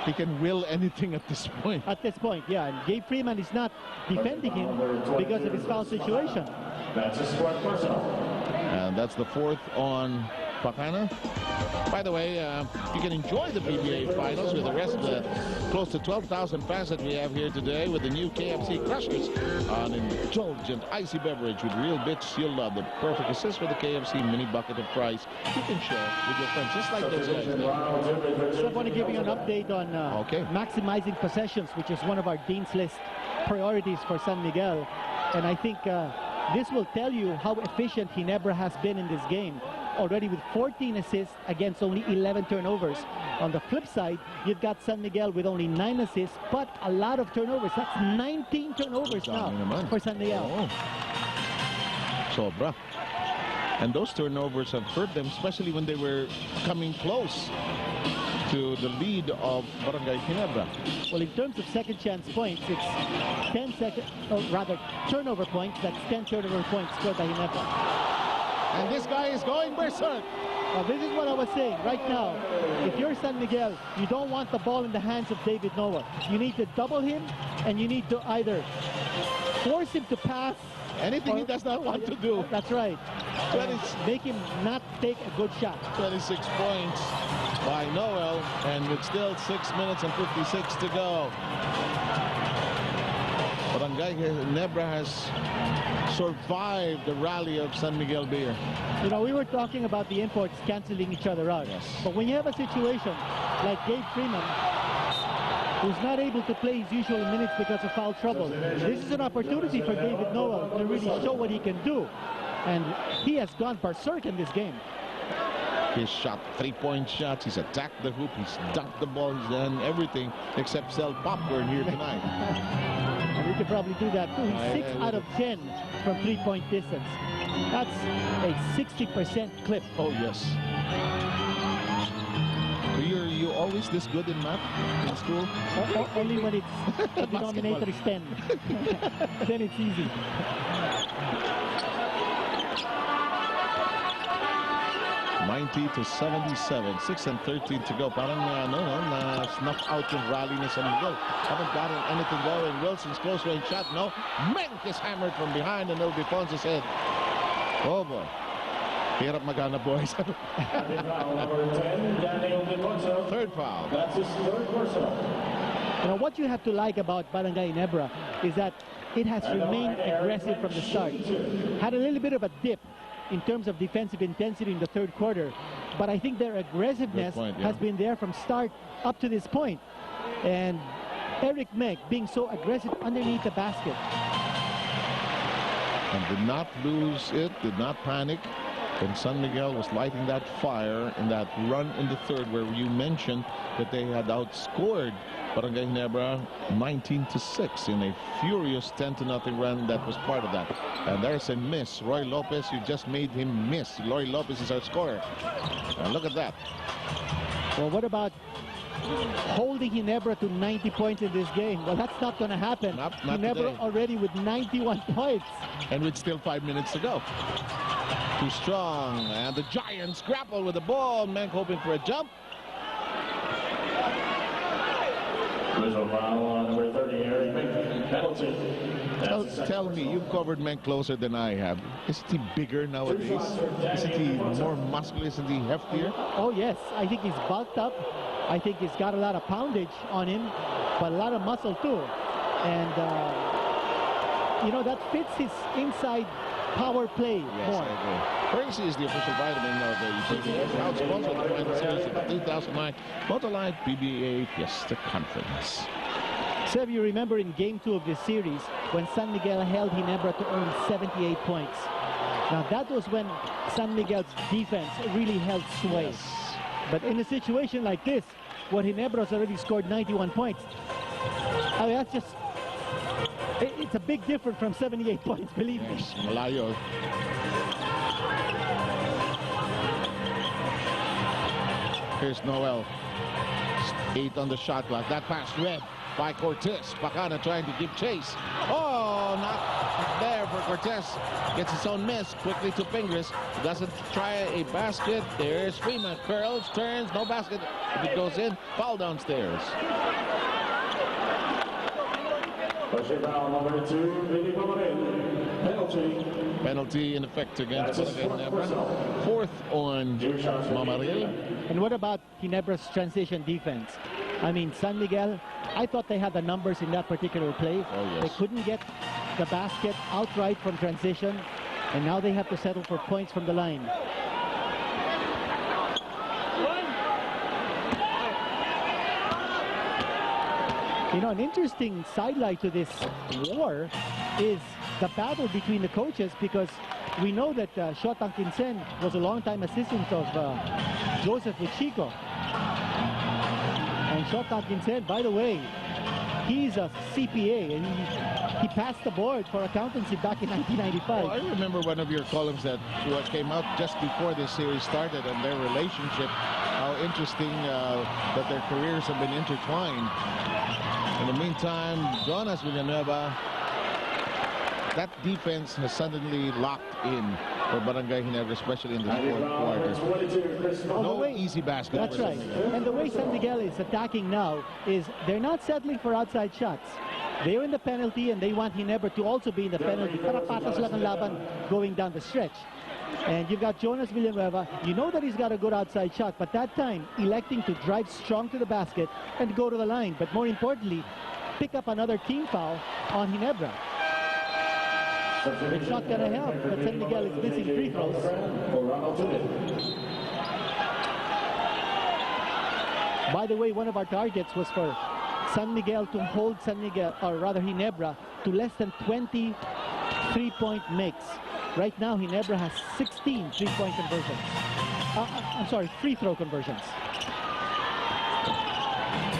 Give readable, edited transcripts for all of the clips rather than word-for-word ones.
he can will anything at this point. At this point, yeah. And Gabe Freeman is not defending him because of his foul situation. That's a squad personal. And that's the 4th on Pacana. By the way, you can enjoy the PBA finals with the rest of the close to 12,000 fans that we have here today with the new KFC Crushers, an indulgent icy beverage with real bits you'll love. The perfect assist for the KFC mini bucket of fries you can share with your friends, just like those guys. So I want to give you an update on maximizing possessions, which is one of our Dean's List priorities for San Miguel. And I think this will tell you how efficient Ginebra has been in this game. Already with 14 assists against only 11 turnovers. On the flip side, you've got San Miguel with only 9 assists, but a lot of turnovers. That's 19 turnovers now for San Miguel. Sobra. And those turnovers have hurt them, especially when they were coming close to the lead of Barangay Ginebra. Well, in terms of second chance points, it's 10 second, or rather turnover points. That's 10 turnover points scored by Ginebra. And this guy is going berserk. Now, this is what I was saying right now. If you're San Miguel, you don't want the ball in the hands of David Noel. You need to double him, and you need to either force him to pass. Anything he does not want to do. That's right. Make him not take a good shot. 26 points by Noel, and with still 6 minutes and 56 to go. Barangay Ginebra has survived the rally of San Miguel Beer. You know, we were talking about the imports canceling each other out. Yes. But when you have a situation like Gabe Freeman, who's not able to play his usual minutes because of foul trouble, this is an opportunity for David Noel to really show what he can do. And he has gone berserk in this game. He's shot 3-point shots. He's attacked the hoop. He's dunked the ball. He's done everything except sell popcorn here tonight. And he could probably do that too. He's 6 out of 10 from 3-point distance. That's a 60% clip. Oh, yes. You're always this good in math in school? Only when it's the denominator is 10. Then it's easy. 90 to 77, 6 and 13 to go. Parang snuff out yung rally ni San Miguel. Haven't gotten anything going. Wilson's close range shot. No. Menk is hammered from behind, and no defense is head. Oh boy. Hirap magana, boys. Third foul. That's his third personal. You know, what you have to like about Barangay Ginebra is that it has remained aggressive from the start. Had a little bit of a dip in terms of defensive intensity in the third quarter, but I think their aggressiveness has been there from start up to this point. And Eric Menk being so aggressive underneath the basket. And did not lose it, did not panic. And San Miguel was lighting that fire in that run in the third, where you mentioned that they had outscored Barangay Ginebra 19-6 in a furious 10-0 run that was part of that. And there's a miss. Roy Lopez, you just made him miss. Roy Lopez is our scorer. And look at that. Well, what holding Ginebra to 90 points in this game? Well, that's not going to happen. Not Ginebra today. already with 91 points. And with still 5 minutes to go. Too strong. And the Giants grapple with the ball. Menk hoping for a jump. Number 30 here, penalty. Tell me, you've covered Menk closer than I have. Isn't he bigger nowadays? Isn't he more muscular? Isn't he heftier? Oh, yes. I think he's bulked up. I think he's got a lot of poundage on him, but a lot of muscle too. And, you know, that fits his inside power play more. I agree. Crazy is the official vitamin of the utility. Proud sponsor of the final series of the 2009 Motolight PBA Fiesta Conference. Seb, you remember in Game 2 of this series when San Miguel held Ginebra to only 78 points. Now that was when San Miguel's defense really held sway. Yes. But in a situation like this, where Ginebra's already scored 91 points, I mean, that's just, it's a big difference from 78 points, believe me. Malayo. Here's Noel. 8 on the shot clock. That pass read by Cortez. Pacana trying to give chase. Oh, not there for Cortez. Gets his own miss. Quickly to Pingris. Doesn't try a basket. There's Freeman. Curls, turns, no basket. If it goes in, foul downstairs. Personal foul number 2, Billy Bomarin. Penalty. Penalty in effect against Ginebra. Fourth on Mamaril. And what about Ginebra's transition defense? I mean, San Miguel, I thought they had the numbers in that particular play. Oh, yes. They couldn't get the basket outright from transition, and now they have to settle for points from the line. You know, an interesting sidelight to this war is the battle between the coaches, because we know that Shotang Kinsen was a longtime assistant of Joseph Uchico. And Shotang Kinsen, by the way, he's a CPA, and he passed the board for accountancy back in 1995. Well, I remember one of your columns that came out just before this series started, and their relationship, how interesting that their careers have been intertwined. In the meantime, Jonas Villanueva, that defense has suddenly locked in for Barangay Ginebra, especially in the fourth quarter. No easy basket. That's right. And the way San Miguel is attacking now is they're not settling for outside shots. They're in the penalty, and they want Ginebra to also be in the penalty. Para patas lang ang laban going down the stretch. And you've got Jonas Villanueva. You know that he's got a good outside shot, but that time electing to drive strong to the basket and go to the line. But more importantly, pick up another team foul on Ginebra. It's not going to help that San Miguel is missing free throws. By the way, one of our targets was for San Miguel to hold San Miguel, or rather Ginebra, to less than 20 3-point makes. Right now, Ginebra has 16 3-point conversions. I'm sorry, free throw conversions.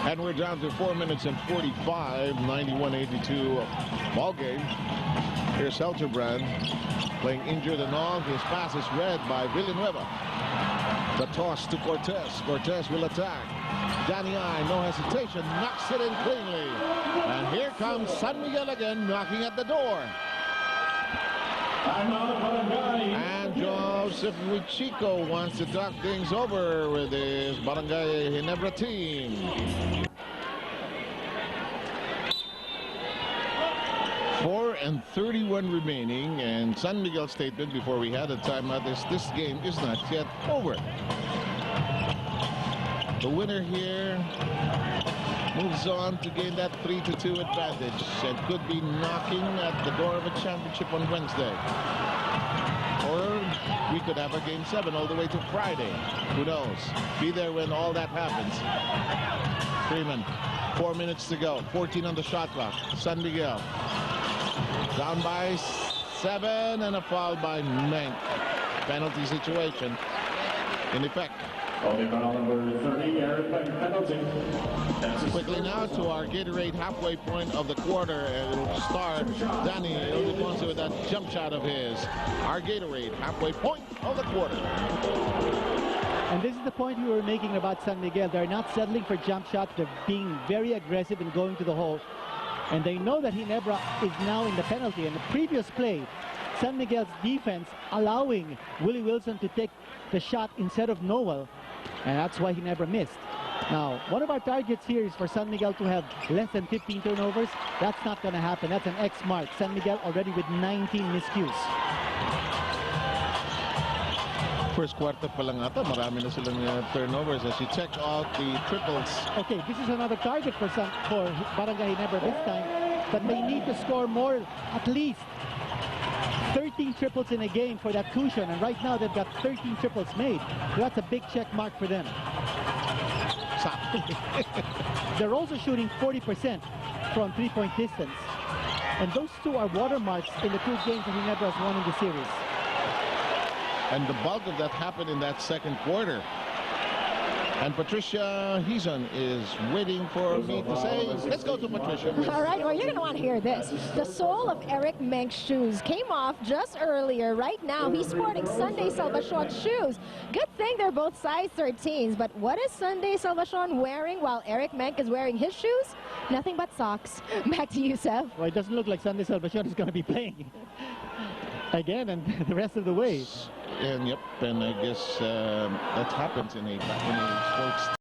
And we're down to 4 minutes and 45, 91-82 ball game. Here's Helterbrand playing injured and all. His pass is read by Villanueva. The toss to Cortez. Cortez will attack. Danny I, no hesitation, knocks it in cleanly. And here comes San Miguel again, knocking at the door. And Joseph Uchico wants to talk things over with his Barangay Ginebra team. 4:31 remaining, and San Miguel's statement before we had a timeout is this game is not yet over. The winner here moves on to gain that 3-2 advantage and could be knocking at the door of a championship on Wednesday. Or we could have a Game 7 all the way to Friday. Who knows? Be there when all that happens. Freeman, 4 minutes to go. 14 on the shot clock. San Miguel down by 7, and a foul by Menk. Penalty situation in effect. Number 30, Eric penalty. Quickly now to our Gatorade halfway point of the quarter, and it'll start Danny Ildefonso with that jump shot of his. Our Gatorade halfway point of the quarter. And this is the point we were making about San Miguel. They're not settling for jump shots. They're being very aggressive in going to the hole. And they know that Ginebra is now in the penalty. In the previous play, San Miguel's defense allowing Willie Wilson to take the shot instead of Noel. And that's why Ginebra missed. Now, one of our targets here is for San Miguel to have less than 15 turnovers. That's not going to happen. That's an X mark. San Miguel already with 19 miscues. First quarter pa lang ata, marami na silang turnovers as you check out the triples. Okay, this is another target for Barangay Ginebra this time. But they need to score more, at least 13 triples in a game for that cushion, and right now they've got 13 triples made. So that's a big check mark for them. They're also shooting 40% from 3-point distance. And those two are watermarks in the two games that Ginebra has won in the series. And the bulk of that happened in that second quarter. And Patricia Hizon is waiting for me to say, let's go to Patricia. All right, well, you're going to want to hear this. The sole of Eric Menk's shoes came off just earlier. Right now, he's sporting Sunday Salvacion shoes. Good thing they're both size 13s, but what is Sunday Salvacion wearing while Eric Menk is wearing his shoes? Nothing but socks. Back to you, Seth. Well, it doesn't look like Sunday Salvacion is going to be playing again and the rest of the way. And yep, and I guess that happens in a sports